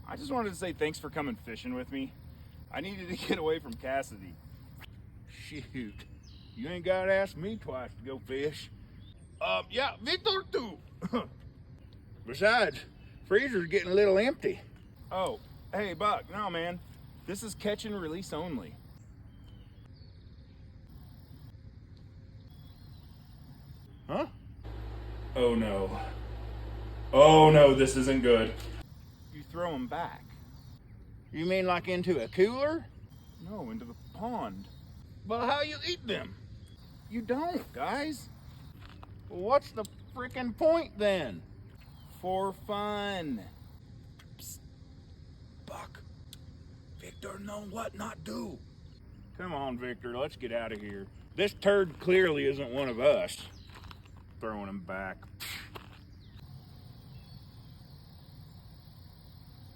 I just wanted to say thanks for coming fishing with me. I needed to get away from Cassidy. Shoot, you ain't gotta ask me twice to go fish. Yeah, Victor too. Besides, freezer's getting a little empty. Oh, hey Buck, no man. This is catch and release only. Huh? Oh no. Oh no, this isn't good. You throw them back. You mean like into a cooler? No, into the pond. Well, how you eat them? You don't, guys. Well, what's the frickin' point then? For fun. Psst. Buck, Victor know what not do. Come on, Victor, let's get out of here. This turd clearly isn't one of us. Throwing them back.